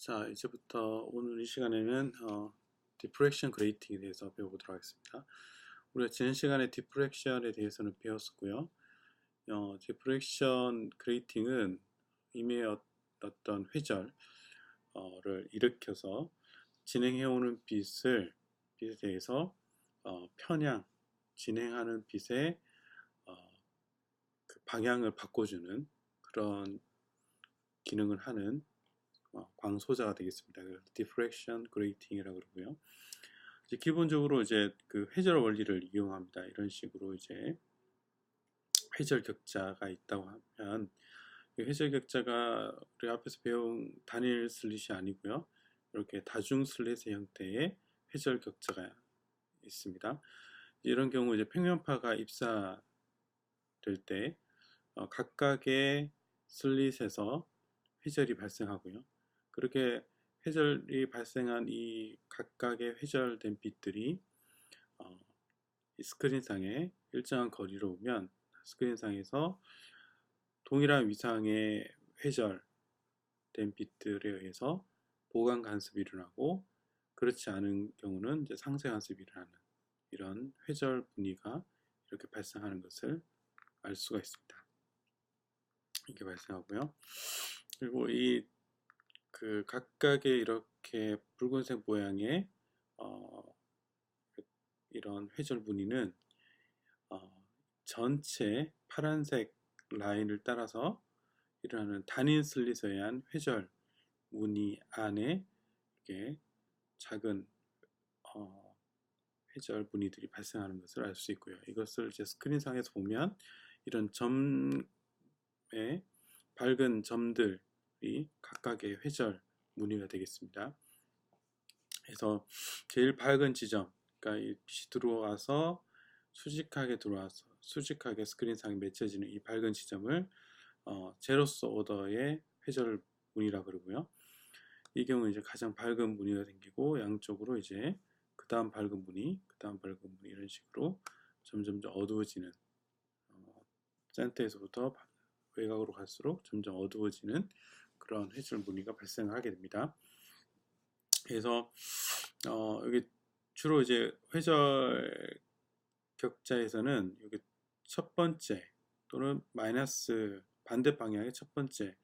자, 이제부터 오늘 이 시간에는 디프렉션 그레이팅에 대해서 배워보도록 하겠습니다. 우리가 지난 시간에 디프렉션에 대해서는 배웠었고요. 디프렉션 그레이팅은 이미 어떤 회절을 일으켜서 진행해오는 빛에 대해서 편향, 진행하는 빛의 그 방향을 바꿔주는 그런 기능을 하는 광소자가 되겠습니다. 디프렉션 그레이팅이라고 그러고요. 이제 기본적으로 이제 그 회절 원리를 이용합니다. 이런 식으로 이제 회절 격자가 있다고 하면 회절 격자가 우리 앞에서 배운 단일 슬릿이 아니고요. 이렇게 다중 슬릿의 형태의 회절 격자가 있습니다. 이런 경우 이제 평면파가 입사될 때 각각의 슬릿에서 회절이 발생하고요. 그렇게 회절이 발생한 이 각각의 회절된 빛들이 이 스크린상에 일정한 거리로 오면 스크린상에서 동일한 위상의 회절된 빛들에 의해서 보강 간섭이 일어나고, 그렇지 않은 경우는 이제 상쇄 간섭이 일어나는 이런 회절 분위가 이렇게 발생하는 것을 알 수가 있습니다. 이렇게 발생하고요. 그리고 이 그 각각의 이렇게 붉은색 모양의 이런 회절 무늬는 전체 파란색 라인을 따라서 일어나는 단일 슬릿에 의한 회절 무늬 안에 이렇게 작은 회절 무늬들이 발생하는 것을 알 수 있고요. 이것을 이제 스크린상에서 보면 이런 점의 밝은 점들이 각각의 회절 무늬가 되겠습니다. 그래서 제일 밝은 지점, 그러니까 이 빛이 들어와서 수직하게 스크린상에 맺혀지는 이 밝은 지점을 제로스 오더의 회절 무늬라 그러고요. 이 경우 이제 가장 밝은 무늬가 생기고, 양쪽으로 이제 그 다음 밝은 무늬, 그 다음 밝은 무늬, 이런 식으로 점점 어두워지는, 센터에서부터 외곽으로 갈수록 점점 어두워지는 그런 회절 무늬가 발생하게 됩니다. 그래서 여기 주로 이제 회절 격자에서는 여기 첫 번째 또는 마이너스 반대 방향의 첫 번째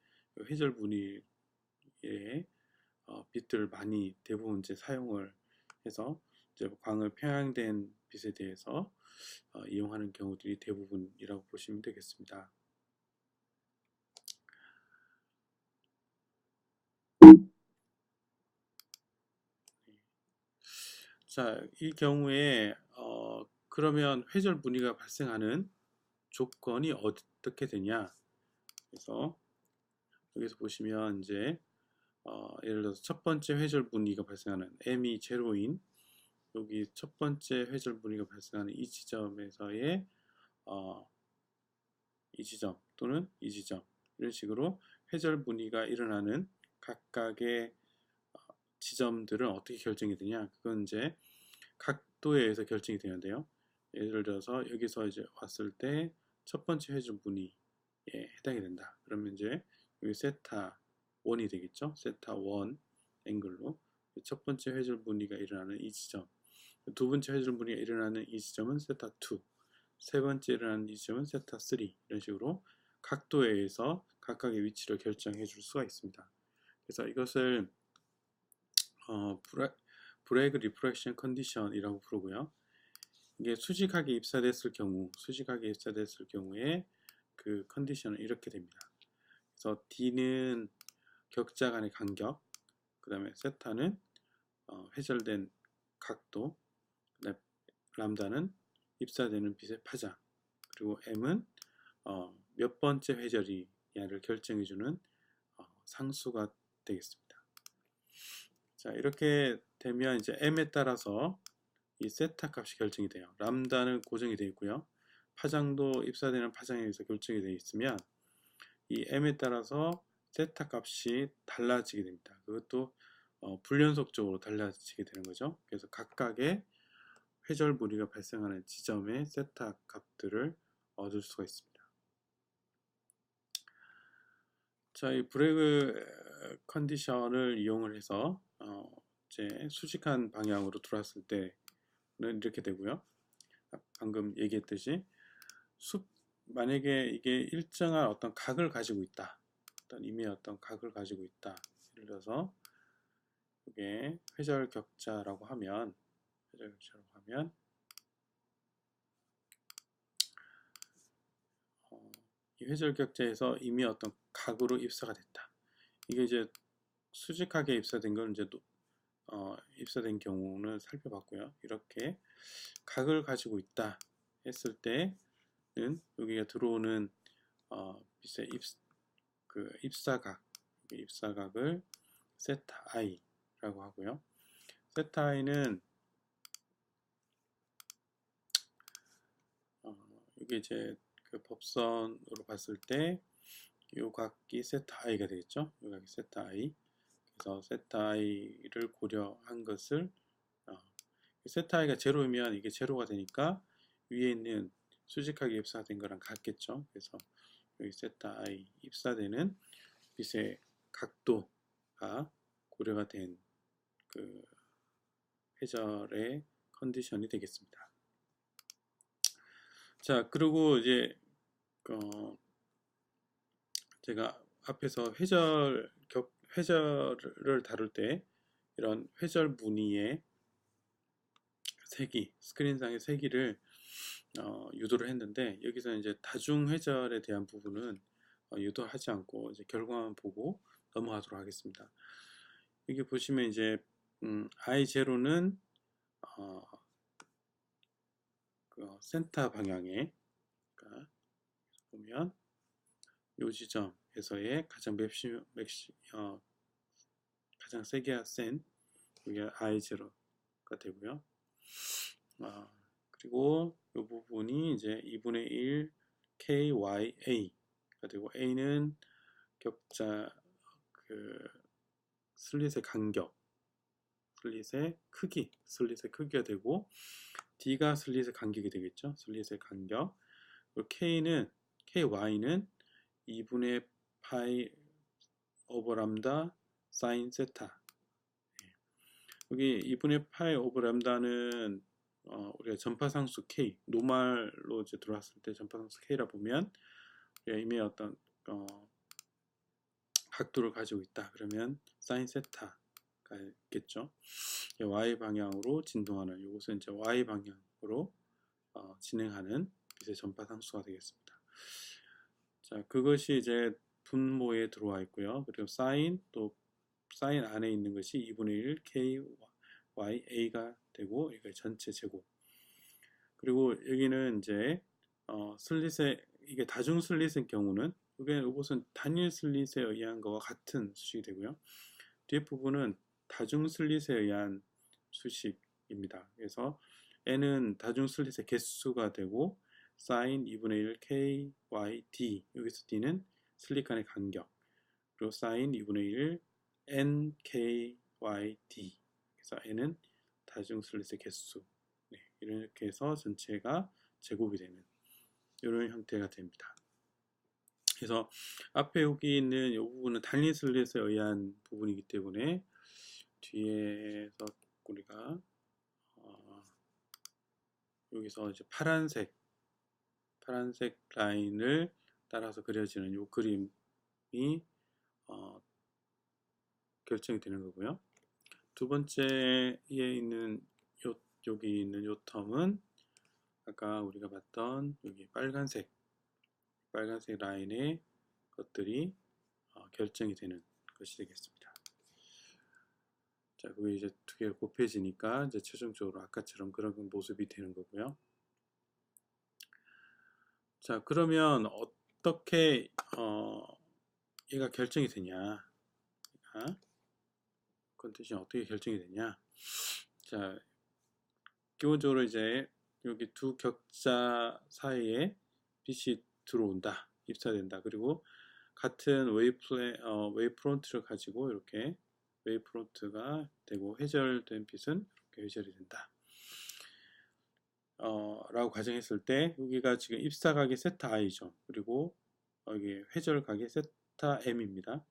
회절 무늬의 빛들을 많이 대부분 이제 사용을 해서 이제 광을 평양된 빛에 대해서 이용하는 경우들이 대부분이라고 보시면 되겠습니다. 자, 이 경우에 그러면 회절 무늬가 발생하는 조건이 어떻게 되냐? 그래서 여기서 보시면 이제 예를 들어서 첫 번째 회절 무늬가 발생하는 m이 제로인 여기 첫 번째 회절 무늬가 발생하는 이 지점에서의 이 지점 또는 이 지점, 이런 식으로 회절 무늬가 일어나는 각각의 지점들은 어떻게 결정이 되냐? 그건 이제 각도에 의해서 결정이 되는데요. 예를 들어서 여기서 이제 왔을 때 첫 번째 회절 무늬에 해당이 된다. 그러면 이제 여기 세타 1이 되겠죠. 세타 1 앵글로 첫 번째 회절 무늬가 일어나는 이 지점, 두 번째 회절 무늬가 일어나는 이 지점은 세타 2, 세 번째 일어나는 이 지점은 세타 3, 이런 식으로 각도에 의해서 각각의 위치를 결정해 줄 수가 있습니다. 그래서 이것을 브레이크 리프렉션 컨디션이라고 부르고요. 이게 수직하게 입사됐을 경우에 그 컨디션은 이렇게 됩니다. 그래서 D는 격자 간의 간격, 그 다음에 세타는 회절된 각도, 그다음에 람다는 입사되는 빛의 파장, 그리고 M은 몇 번째 회절이냐를 결정해주는 상수가 되겠습니다. 자, 이렇게 되면 이제 M에 따라서 이 세타 값이 결정이 돼요. 람다는 고정이 되어 있고요. 파장도 입사되는 파장에 의해서 결정이 되어 있으면 이 M에 따라서 세타 값이 달라지게 됩니다. 그것도 불연속적으로 달라지게 되는 거죠. 그래서 각각의 회절 무늬가 발생하는 지점의 세타 값들을 얻을 수가 있습니다. 자, 이 브레이크 컨디션을 이용을 해서 이제 수직한 방향으로 들어왔을 때는 이렇게 되고요. 방금 얘기했듯이 만약에 이게 일정한 어떤 각을 가지고 있다. 어떤 임의의 어떤 각을 가지고 있다. 예를 들어서 이게 회절 격자라고 하면 이 회절 격자에서 이미 어떤 각으로 입사가 됐다. 이게 이제 수직하게 입사된 건 이제 입사된 경우는 살펴봤고요. 이렇게 각을 가지고 있다 했을 때는 여기가 들어오는 빛의 입사각을 세타 i라고 하고요. 세타 i는 이게 이제 그 법선으로 봤을 때 이 각이 세타 i가 되겠죠. 이 각이 세타 i. 그래서 세타 i를 고려한 것을 세타 i가 제로이면 이게 제로가 되니까 위에 있는 수직하게 입사된 거랑 같겠죠. 그래서 여기 세타 i 입사되는 빛의 각도가 고려가 된 그 회절의 컨디션이 되겠습니다. 자, 그리고 이제 제가 앞에서 회절을 다룰 때 이런 회절 무늬의 세기, 스크린상의 세기를 유도를 했는데 여기서 이제 다중 회절에 대한 부분은 유도하지 않고 이제 결과만 보고 넘어가도록 하겠습니다. 여기 보시면 이제 I0는 센터 방향에 보면 이 지점에서의 가장 가장 세기가 센 이게 I0가 되고요. 그리고 이 부분이 이제 2분의 1 KYA가 되고 A는 격자 슬릿의 간격, 슬릿의 크기가 되고 D가 슬릿의 간격이 되겠죠. 슬릿의 간격. 그리고 KY는 2분의 파이 오버 람다 사인 세타. 여기 2분의 파이 오버 람다는 우리가 전파상수 K, 노말로 이제 들어왔을 때 전파상수 K라 보면 이미 어떤 각도를 가지고 있다. 그러면 사인 세타가 있겠죠. Y 방향으로 진동하는 이것은 이제 Y 방향으로 진행하는 빛의 전파상수가 되겠습니다. 자, 그것이 이제 분모에 들어와 있고요. 그리고 사인 안에 있는 것이 2분의 1 KYA가 되고 이게 전체 제곱. 그리고 여기는 이제 이게 다중 슬릿의 경우는 이것은 단일 슬릿에 의한 것과 같은 수식이 되고요. 뒤에 부분은 다중 슬릿에 의한 수식입니다. 그래서 n은 다중 슬릿의 개수가 되고 사인 2분의 1 KYD, 여기서 D는 슬릿 간의 간격, 그리고 사인 2분의 1 NKYD, 그래서 n은 다중 슬릿의 개수. 네, 이렇게 해서 전체가 제곱이 되는 이런 형태가 됩니다. 그래서 앞에 여기 있는 이 부분은 단일 슬릿에 의한 부분이기 때문에 뒤에서 우리가 여기서 이제 파란색 라인을 따라서 그려지는 이 그림이 결정이 되는 거고요. 두 번째에 있는 여기 있는 요 텀은 아까 우리가 봤던 여기 빨간색 라인의 것들이 결정이 되는 것이 되겠습니다. 자, 그게 이제 두 개가 곱해지니까 이제 최종적으로 아까처럼 그런 모습이 되는 거고요. 자, 그러면 어떻게 얘가 결정이 되냐? 컨디션이 어떻게 결정이 되냐? 자, 기본적으로 이제 여기 두 격자 사이에 빛이 들어온다, 입사된다. 그리고 같은 웨이브 프론트를 가지고 이렇게 웨이브 프론트가 되고 회절된 빛은 이렇게 회절이 된다. 라고 가정했을 때 여기가 지금 입사각이 세타 i죠. 그리고 여기 회절각이 세타 m입니다.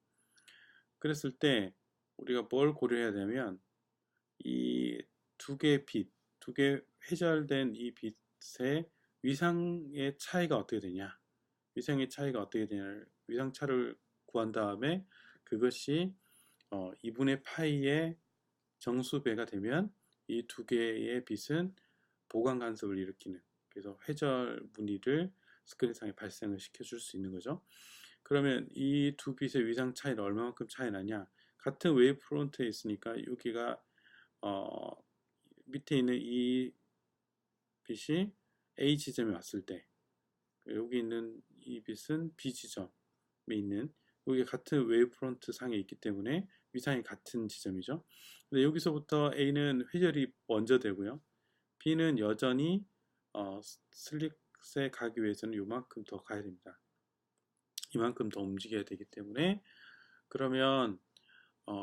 그랬을 때 우리가 뭘 고려해야 되면 이 두 개의 빛, 두 개 회절된 이 빛의 위상의 차이가 어떻게 되냐, 위상의 차이가 어떻게 되냐, 위상차를 구한 다음에 그것이 2분의 파이의 정수배가 되면 이 두 개의 빛은 보강 간섭을 일으키는, 그래서 회절 무늬를 스크린상에 발생을 시켜줄 수 있는 거죠. 그러면 이 두 빛의 위상 차이는 얼마만큼 차이 나냐, 같은 웨이브 프론트에 있으니까 여기가 밑에 있는 이 빛이 A 지점에 왔을 때 여기 있는 이 빛은 B 지점에 있는, 여기 같은 웨이브 프론트 상에 있기 때문에 위상이 같은 지점이죠. 근데 여기서부터 A는 회절이 먼저 되고요, B는 여전히 슬릿에 가기 위해서는 이만큼 더 가야 됩니다. 이만큼 더 움직여야 되기 때문에, 그러면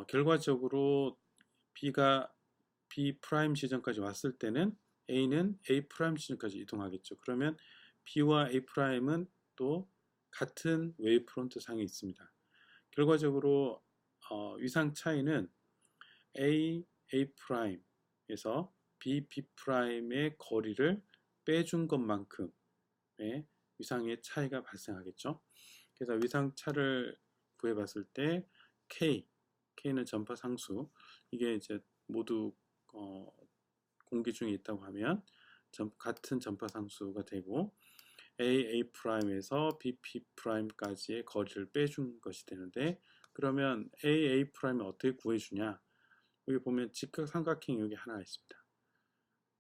결과적으로 B가 B 프라임 지점까지 왔을 때는 A는 A 프라임 지점까지 이동하겠죠. 그러면 B와 A 프라임은 또 같은 웨이브 프론트 상에 있습니다. 결과적으로 위상 차이는 A 프라임에서 B 프라임의 거리를 빼준 것만큼의 위상의 차이가 발생하겠죠. 그래서 위상차를 구해봤을 때 K는 전파 상수, 이게 이제 모두 공기 중에 있다고 하면 같은 전파 상수가 되고, A 프라임에서 B 프라임까지의 거리를 빼준 것이 되는데, 그러면 A 프라임을 어떻게 구해주냐, 여기 보면 직각삼각형 여기 하나 있습니다.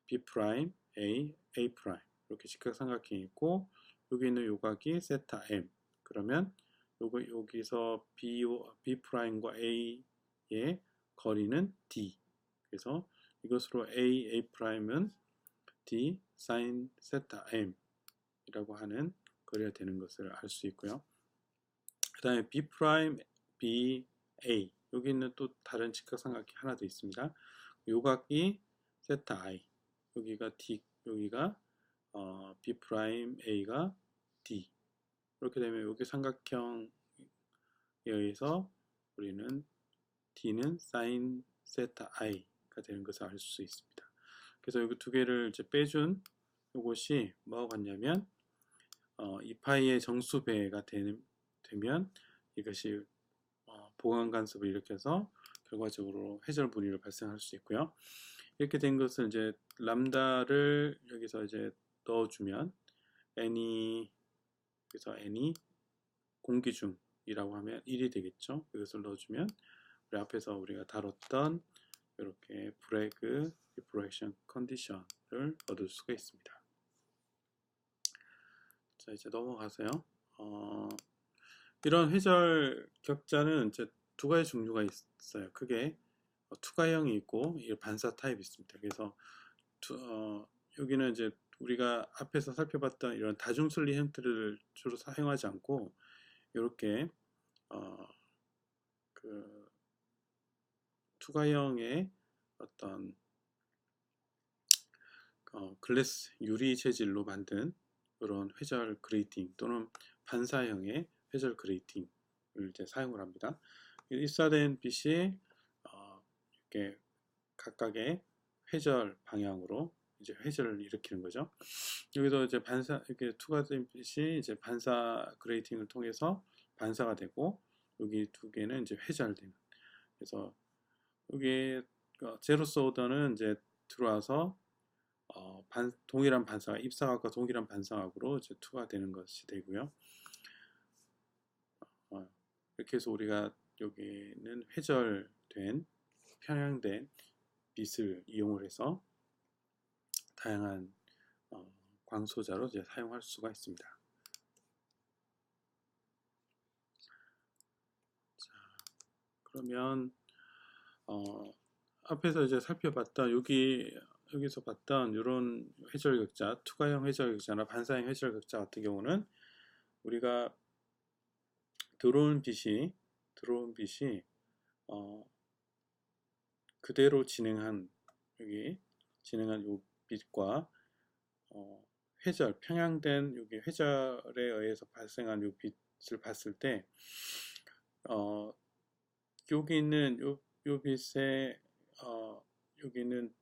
B 프라임, A 프라임, 이렇게 직각삼각형이 있고, 여기 있는 요각이 세타 M. 그러면 여기서 B 프라임과 A의 거리는 D. 그래서 이것으로 A 프라임은 D 사인 세타 M 이라고 하는 거리가 되는 것을 알 수 있고요. 그 다음에 B 프라임, B, A, 여기는 또 다른 직각삼각형이 하나 더 있습니다. 요각이 세타 I, 여기가 D, 여기가 B 프라임, A가 D. 이렇게 되면 여기 삼각형에 의해서 우리는 D는 사인 세타 I가 되는 것을 알 수 있습니다. 그래서 여기 두 개를 이제 빼준 이것이 뭐하고 같냐면 2파이의 정수배가 되면 이것이 보강 간섭을 일으켜서 결과적으로 회절 분위를 발생할 수 있고요. 이렇게 된 것을 이제 람다를 여기서 이제 넣어주면 n이, 그래서 n이 공기 중이라고 하면 1이 되겠죠. 이것을 넣어주면 우리 앞에서 우리가 다뤘던 이렇게 브레그 디프렉션 컨디션을 얻을 수가 있습니다. 자, 이제 넘어가세요. 이런 회절 격자는 이제 두 가지 종류가 있어요. 크게 투과형이 있고 반사 타입이 있습니다. 그래서 여기는 이제 우리가 앞에서 살펴봤던 이런 다중슬리 형태를 주로 사용하지 않고 이렇게 그 투과형의 어떤 글래스 유리 재질로 만든 이런 회절 그레이팅 또는 반사형의 회절 그레이팅을 이제 사용을 합니다. 입사된 빛이 이렇게 각각의 회절 방향으로 이제 회절을 일으키는 거죠. 여기서 이제 이렇게 투과된 빛이 이제 반사 그레이팅을 통해서 반사가 되고, 여기 두 개는 이제 회절되는. 그래서 여기 제로스 오더는 이제 들어와서 동일한 반사각, 입사각과 동일한 반사각으로 이제 투과되는 것이 되고요. 이렇게 해서 우리가 여기는 회절된 편향된 빛을 이용을 해서 다양한 광소자로 이제 사용할 수가 있습니다. 자, 그러면 앞에서 이제 살펴봤던 여기서 봤던 이런 회절격자, 투과형 회절격자나 반사형 회절격자 같은 경우는 우리가 들어온 빛이 그대로 진행한 요 빛과 회절, 평양된 여기 회절에 의해서 발생한 요 빛을 봤을 때 여기 있는 요 빛의 여기는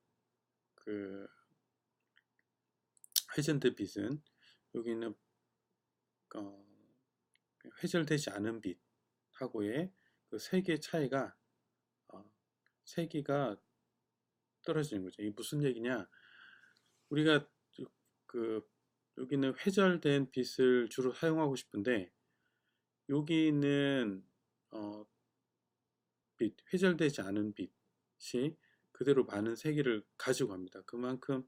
그 회전된 빛은 여기 있는 회절되지 않은 빛하고의 그 세기의 차이가 세기가 떨어지는 거죠. 이게 무슨 얘기냐? 우리가 그 여기는 회절된 빛을 주로 사용하고 싶은데 여기는 빛, 회절되지 않은 빛이 그대로 많은 세기를 가지고 갑니다. 그만큼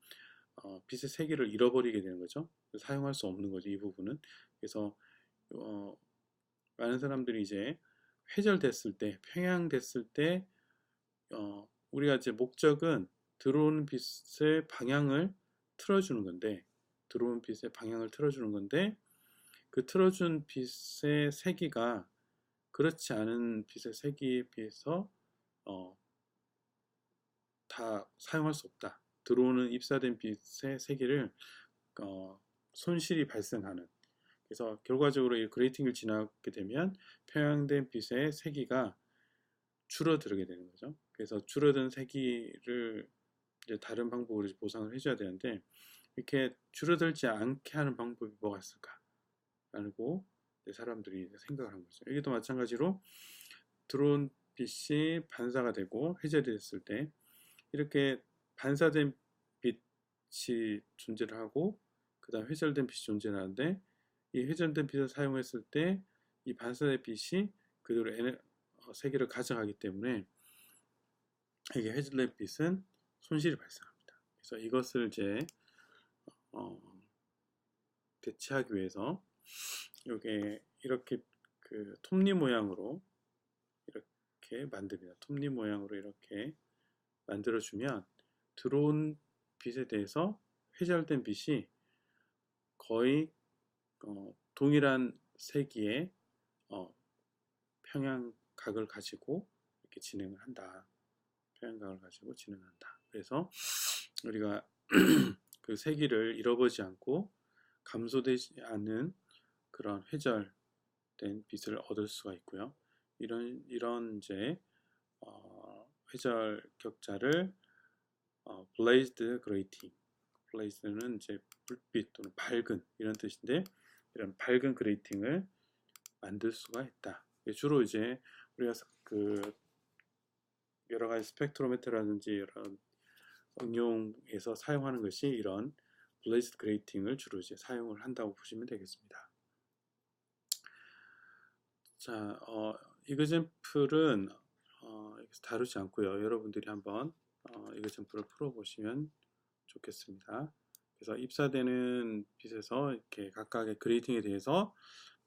빛의 세기를 잃어버리게 되는 거죠. 사용할 수 없는 거죠. 이 부분은. 그래서 많은 사람들이 이제 회절됐을 때, 평양됐을 때 우리가 이제 목적은 들어오는 빛의 방향을 틀어주는 건데 들어오는 빛의 방향을 틀어주는 건데 그 틀어준 빛의 세기가 그렇지 않은 빛의 세기에 비해서 다 사용할 수 없다. 들어오는 입사된 빛의 세기를 손실이 발생하는. 그래서 결과적으로 이 그레이팅을 지나게 되면 평양된 빛의 세기가 줄어들게 되는 거죠. 그래서 줄어든 세기를 이제 다른 방법으로 보상을 해줘야 되는데 이렇게 줄어들지 않게 하는 방법이 뭐가 있을까? 라고 사람들이 생각을 한 거죠. 여기도 마찬가지로 들어온 빛이 반사가 되고 회절이 됐을 때 이렇게 반사된 빛이 존재를 하고 그 다음 회절된 빛이 존재를 하는데 이 회절된 빛을 사용했을 때 이 반사된 빛이 그대로 세기를 가져가기 때문에 이게 회절된 빛은 손실이 발생합니다. 그래서 이것을 이제 대체하기 위해서 이게 이렇게 그 톱니 모양으로 이렇게 만듭니다. 톱니 모양으로 이렇게 만들어주면 들어온 빛에 대해서 회절된 빛이 거의 동일한 세기의 평양각을 가지고 이렇게 진행을 한다. 평양각을 가지고 진행한다. 그래서 우리가 그 세기를 잃어버리지 않고 감소되지 않는 그런 회절된 빛을 얻을 수가 있고요. 이런 이제 회절 격자를 blazed grating, blazed는 이제 불빛 또는 밝은 이런 뜻인데 이런 밝은 그레이팅을 만들 수가 있다. 주로 이제 우리가 그 여러 가지 스펙트로메트라든지 이런 응용에서 사용하는 것이 이런 블레이스드 그레이팅을 주로 이제 사용을 한다고 보시면 되겠습니다. 자, 이그젠플은 다루지 않고요. 여러분들이 한번 이그젠플을 풀어보시면 좋겠습니다. 그래서 입사되는 빛에서 이렇게 각각의 그레이팅에 대해서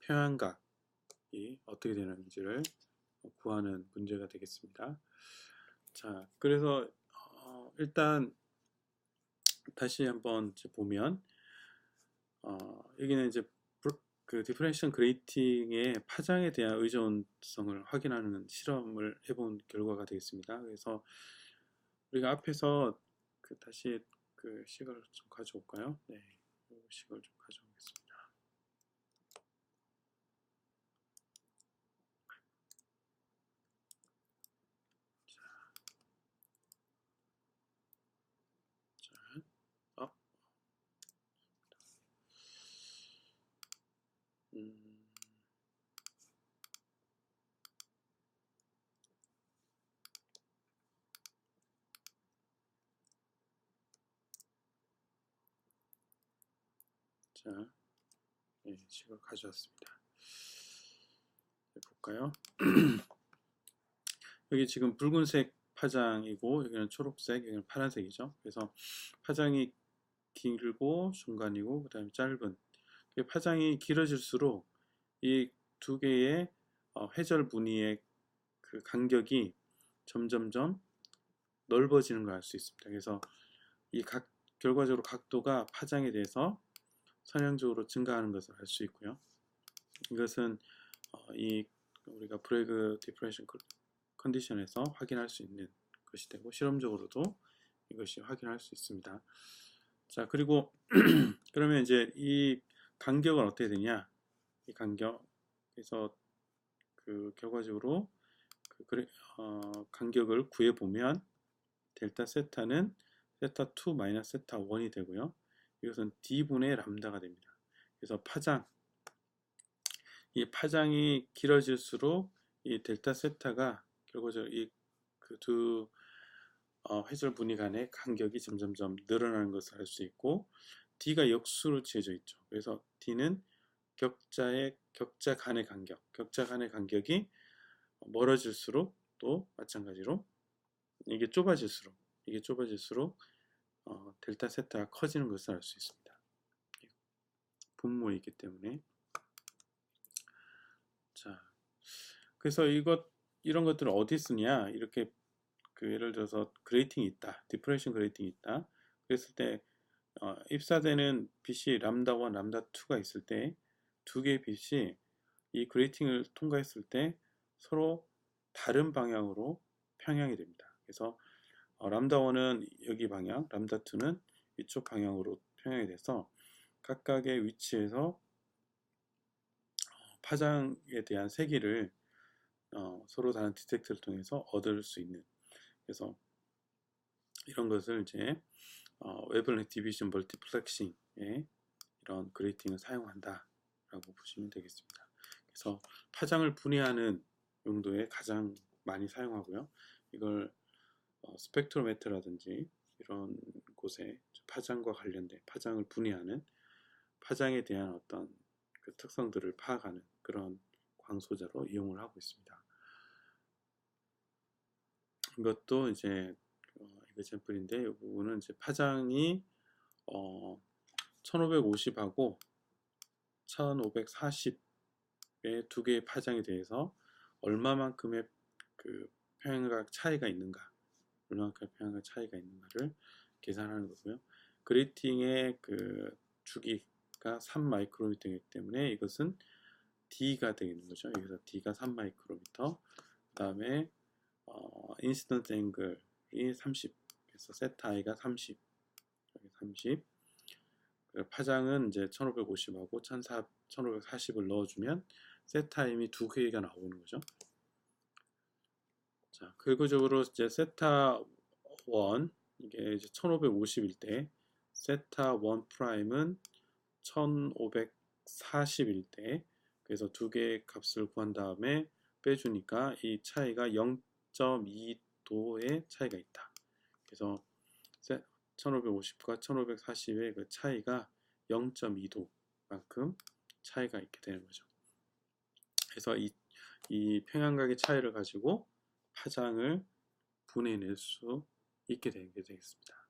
평양각이 어떻게 되는지를 구하는 문제가 되겠습니다. 자, 그래서 일단 다시 한번 보면 여기는 이제 그 디퍼런셜 그레이팅의 파장에 대한 의존성을 확인하는 실험을 해본 결과가 되겠습니다. 그래서 우리가 앞에서 다시 그 식을 좀 가져올까요? 네, 이 식을 좀 가져오겠습니다. 자, 네, 식을 가져왔습니다. 볼까요? 여기 지금 붉은색 파장이고 여기는 초록색, 여기는 파란색이죠. 그래서 파장이 길고 중간이고 그 다음에 짧은 파장이 길어질수록 이 두 개의 회절 무늬의 그 간격이 점점점 넓어지는 걸 알 수 있습니다. 그래서 이 결과적으로 각도가 파장에 대해서 선형적으로 증가하는 것을 알 수 있고요. 이것은 이 우리가 브레그 디퍼런셜 컨디션에서 확인할 수 있는 것이 되고 실험적으로도 이것이 확인할 수 있습니다. 자, 그리고 그러면 이제 이 간격은 어떻게 되냐? 이 간격 그래서 그 결과적으로 간격을 구해보면 델타 세타는 세타 2 마이너스 세타 1이 되고요. 이것은 D분의 람다가 됩니다. 그래서 이 파장이 길어질수록 이 델타 세타가 결국적으로 이그두 회절 분위 간의 간격이 점점점 늘어나는 것을 알 수 있고, D가 역수로 지어져 있죠. 그래서 D는 격자 간의 간격이 멀어질수록 또 마찬가지로 이게 좁아질수록 델타 세타가 커지는 것을 알 수 있습니다. 분모에 있기 때문에. 자, 그래서 이런 것들을 어디 쓰냐? 이렇게 예를 들어서 그레이팅이 있다, 디프레션 그레이팅이 있다. 그랬을 때 입사되는 빛이 람다 1, 람다 2가 있을 때 두 개의 빛이 이 그레이팅을 통과했을 때 서로 다른 방향으로 평형이 됩니다. 그래서 람다 1은 여기 방향, 람다 2는 이쪽 방향으로 평형이 돼서 각각의 위치에서 파장에 대한 세기를 서로 다른 디텍터를 통해서 얻을 수 있는, 그래서 이런 것을 이제 웨블렌트 디비전 멀티플렉싱에 이런 그레이팅을 사용한다 라고 보시면 되겠습니다. 그래서 파장을 분해하는 용도에 가장 많이 사용하고요. 이걸 스펙트로메트라든지 이런 곳에 파장과 관련된, 파장을 분해하는, 파장에 대한 어떤 그 특성들을 파악하는 그런 광소자로 이용을 하고 있습니다. 이것도 이제 이거 샘플인데, 이 부분은 이제 파장이 1550하고 1540의 두 개의 파장에 대해서 얼마만큼의 그 평형각 차이가 있는가, 얼마만큼의 평형각 차이가 있는가를 계산하는 거고요. 그레이팅의 그 주기가 3 마이크로미터이기 때문에 이것은 D가 되는 거죠. 여기서 D가 3 마이크로미터, 그 다음에 인시던트 앵글이 30, 그래서 세타 I가 30, 파장은 이제 1550하고 1540을 넣어주면 세타 M이 두 개가 나오는 거죠. 자, 결과적으로 이제 세타 1, 이게 이제 1550일 때, 세타 1 프라임은 1540일 때, 그래서 두 개의 값을 구한 다음에 빼주니까 이 차이가 0.2도의 차이가 있다. 그래서 1550과 1540의 그 차이가 0.2도만큼 차이가 있게 되는 거죠. 그래서 이 평형각의 차이를 가지고 파장을 분해낼 수 있게 되겠습니다.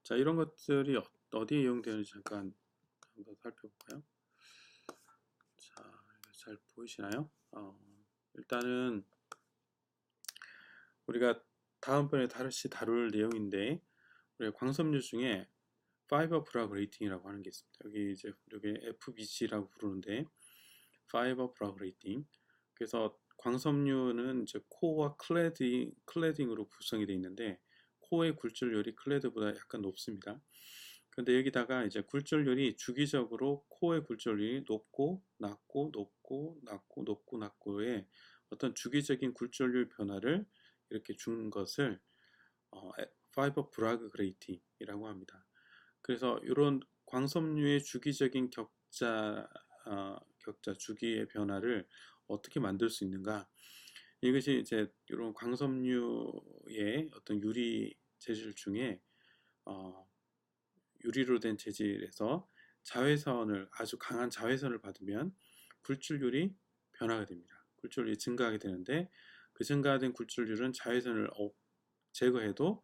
자, 이런 것들이 어디에 이용되는지 잠깐 한번 살펴볼까요? 자, 잘 보이시나요? 일단은 우리가 다음번에 다시 다룰 내용인데, 우리가 광섬유 중에 파이버 브라 그레이팅이라고 하는 게 있습니다. 여기 FBG라고 부르는데, 파이버 브라 그레이팅. 그래서 광섬유는 이제 코어와 클레딩으로 구성이 되어 있는데, 코어의 굴절률이 클레드보다 약간 높습니다. 그런데 여기다가 이제 굴절률이 주기적으로 코어의 굴절률이 높고 낮고 높고 낮고 높고 낮고의 어떤 주기적인 굴절률 변화를 이렇게 준 것을 파이버 브라그 그레이팅이라고 합니다. 그래서 이런 광섬유의 주기적인 격자 주기의 변화를 어떻게 만들 수 있는가? 이것이 이제 이런 광섬유의 어떤 유리 재질 중에 유리로 된 재질에서 아주 강한 자외선을 받으면 굴절률이 변화가 됩니다. 굴절률이 증가하게 되는데, 그 증가된 굴절률은 자외선을 제거해도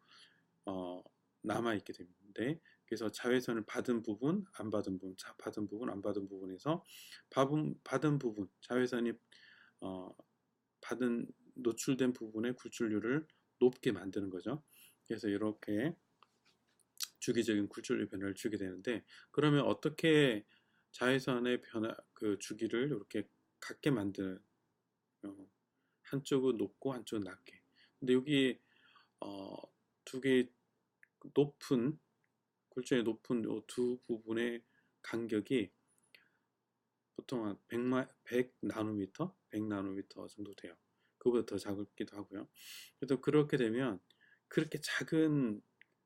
남아있게 되는데, 그래서 자외선을 받은 부분, 안 받은 부분, 받은 부분, 안 받은 부분에서 받은 부분, 자외선이 노출된 부분의 굴절률을 높게 만드는 거죠. 그래서 이렇게 주기적인 굴절률 변화를 주게 되는데, 그러면 어떻게 자외선의 그 주기를 이렇게 같게 만드는, 한쪽은 높고 한쪽은 낮게. 근데 여기 두 개의 굴절이 높은 이 두 부분의 간격이 보통 한 100 나노미터, 100 나노미터 정도 돼요. 그보다 더 작기도 하고요. 그래서 그렇게 되면 그렇게 작은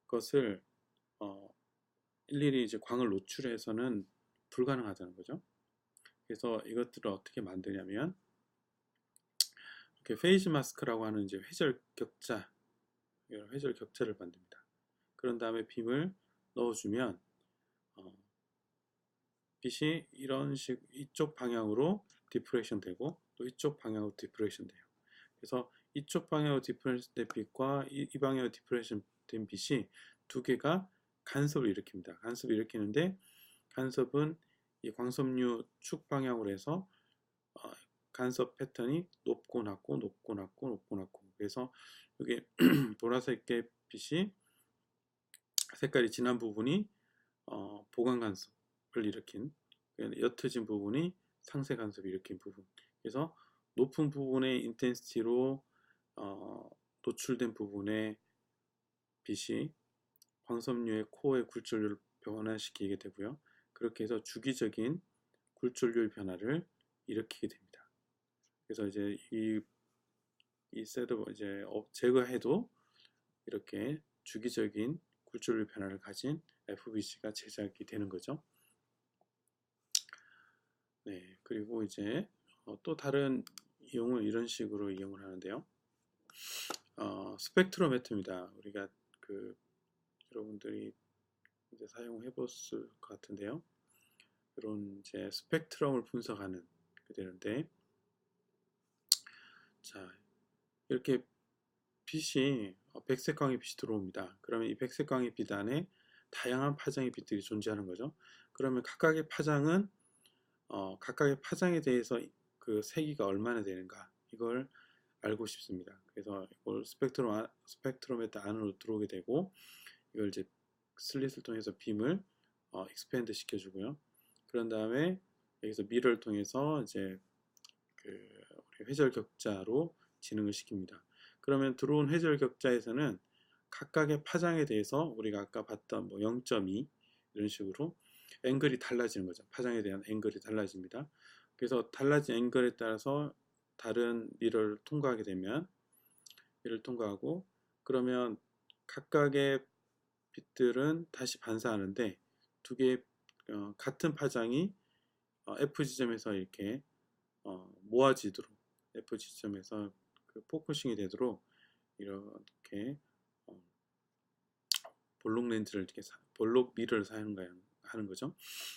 것을 일일이 이제 광을 노출해서는 불가능하다는 거죠. 그래서 이것들을 어떻게 만드냐면 이렇게 페이즈 마스크라고 하는 이제 회절 격자를 만듭니다. 그런 다음에 빔을 넣어주면 빛이 이런 식 이쪽 방향으로 디프렉션 되고 또 이쪽 방향으로 디프렉션 돼요. 그래서 이쪽 방향으로 디프렉션 된 빛과 이 방향으로 디프렉션 된 빛이 두 개가 간섭을 일으킵니다. 간섭을 일으키는데 간섭은 이 광섬유 축 방향으로 해서 간섭 패턴이 높고 낮고 높고 낮고 높고 낮고, 그래서 여기 보라색의 빛이 색깔이 진한 부분이 보강 간섭을 일으킨, 옅어진 부분이 상쇄 간섭을 일으킨 부분, 그래서 높은 부분의 인텐시티로 노출된 부분의 빛이 광섬유의 코어의 굴절률을 변화시키게 되고요. 그렇게 해서 주기적인 굴절률 변화를 일으키게 됩니다. 그래서 이제 이 셋업 이제 제거해도 이렇게 주기적인 굴절률 변화를 가진 FBC가 제작이 되는 거죠. 네, 그리고 이제 또 다른 이용을 이런 식으로 이용을 하는데요. 스펙트로메트입니다. 우리가 여러분들이 이제 사용해 봤을 것 같은데요. 이런 이제 스펙트럼을 분석하는 게 되는데, 자, 이렇게 빛이 백색광의 빛이 들어옵니다. 그러면 이 백색광의 빛 안에 다양한 파장의 빛들이 존재하는 거죠. 그러면 각각의 파장은 각각의 파장에 대해서 그 세기가 얼마나 되는가, 이걸 알고 싶습니다. 그래서 이걸 스펙트로메터 안으로 들어오게 되고, 이걸 이제 슬릿을 통해서 빔을 익스펜드 시켜주고요. 그런 다음에 여기서 미러를 통해서 이제 우리 회절 격자로 진행을 시킵니다. 그러면 들어온 회절 격자에서는 각각의 파장에 대해서 우리가 아까 봤던 뭐 0.2 이런 식으로 앵글이 달라지는 거죠. 파장에 대한 앵글이 달라집니다. 그래서 달라진 앵글에 따라서 다른 미러를 통과하게 되면 미러를 통과하고, 그러면 각각의 빛들은 다시 반사하는데 두 개의 같은 파장이 F 지점에서 이렇게 모아지도록, F 지점에서 그 포커싱이 되도록 이렇게 볼록 렌즈를 이렇게 볼록 미러를 사용하는 거죠.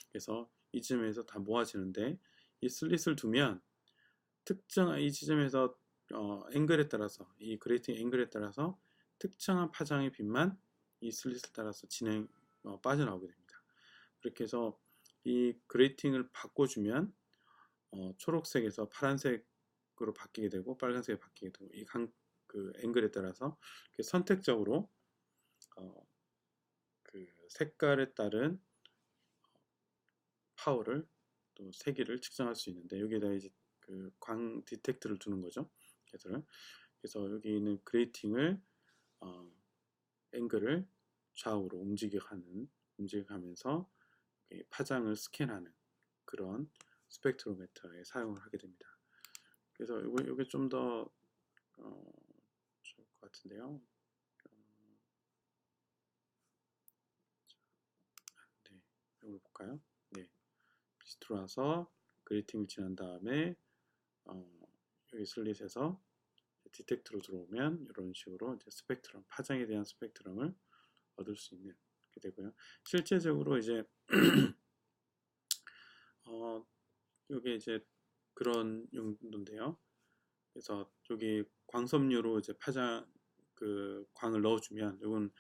그래서 이 지점에서 다 모아지는데, 이 슬릿을 두면 특정한 이 지점에서 앵글에 따라서, 이 그레이팅 앵글에 따라서 특정한 파장의 빛만 이 슬릿을 따라서 빠져나오게 됩니다. 그렇게 해서 이 그레이팅을 바꿔주면 초록색에서 파란색으로 바뀌게 되고 빨간색에 바뀌게 되고, 이 그 앵글에 따라서 선택적으로 그 색깔에 따른 파워를 또 세기를 측정할 수 있는데, 여기에다 이제 그 광 디텍터를 두는 거죠. 그래서 여기 있는 그레이팅을 앵글을 좌우로 움직여가면서 파장을 스캔하는 그런 스펙트로메터에 사용을 하게 됩니다. 그래서 이게 좀 더 좋을 것 같은데요. 네, 이걸 볼까요? 네, 빛이 들어와서 그레이팅을 지난 다음에 여기 슬릿에서 디텍터로 들어오면 이런 식으로 이제 스펙트럼, 파장에 대한 스펙트럼을 얻을 수 있는 게 되고요. 실제적으로 이제 이게 이제 그런 용도인데요. 그래서 여기 광섬유로 이제 파장 그 광을 넣어주면, 이건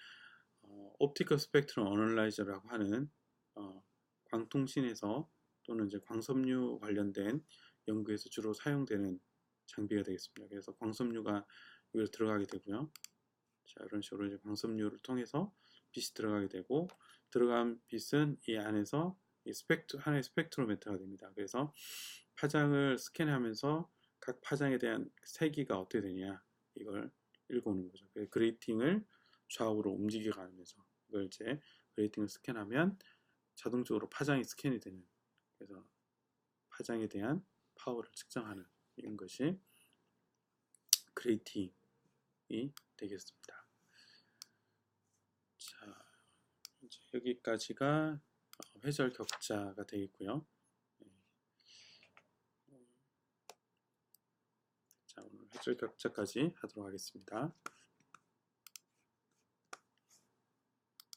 옵티컬 스펙트럼 어널라이저라고 하는 광통신에서 또는 이제 광섬유 관련된 연구에서 주로 사용되는 장비가 되겠습니다. 그래서 광섬유가 여기로 들어가게 되고요. 자, 이런 식으로 이제 광섬유를 통해서 빛이 들어가게 되고, 들어간 빛은 이 안에서 하나의 스펙트로메터가 됩니다. 그래서 파장을 스캔하면서 각 파장에 대한 세기가 어떻게 되냐, 이걸 읽어오는 거죠. 그레이팅을 좌우로 움직여가면서 이걸 이제 그레이팅을 스캔하면 자동적으로 파장이 스캔이 되는, 그래서 파장에 대한 파워를 측정하는 이런 것이 그레이팅이 되겠습니다. 자, 이제 여기까지가 회절 격자가 되겠고요. 자, 오늘 회절 격자까지 하도록 하겠습니다.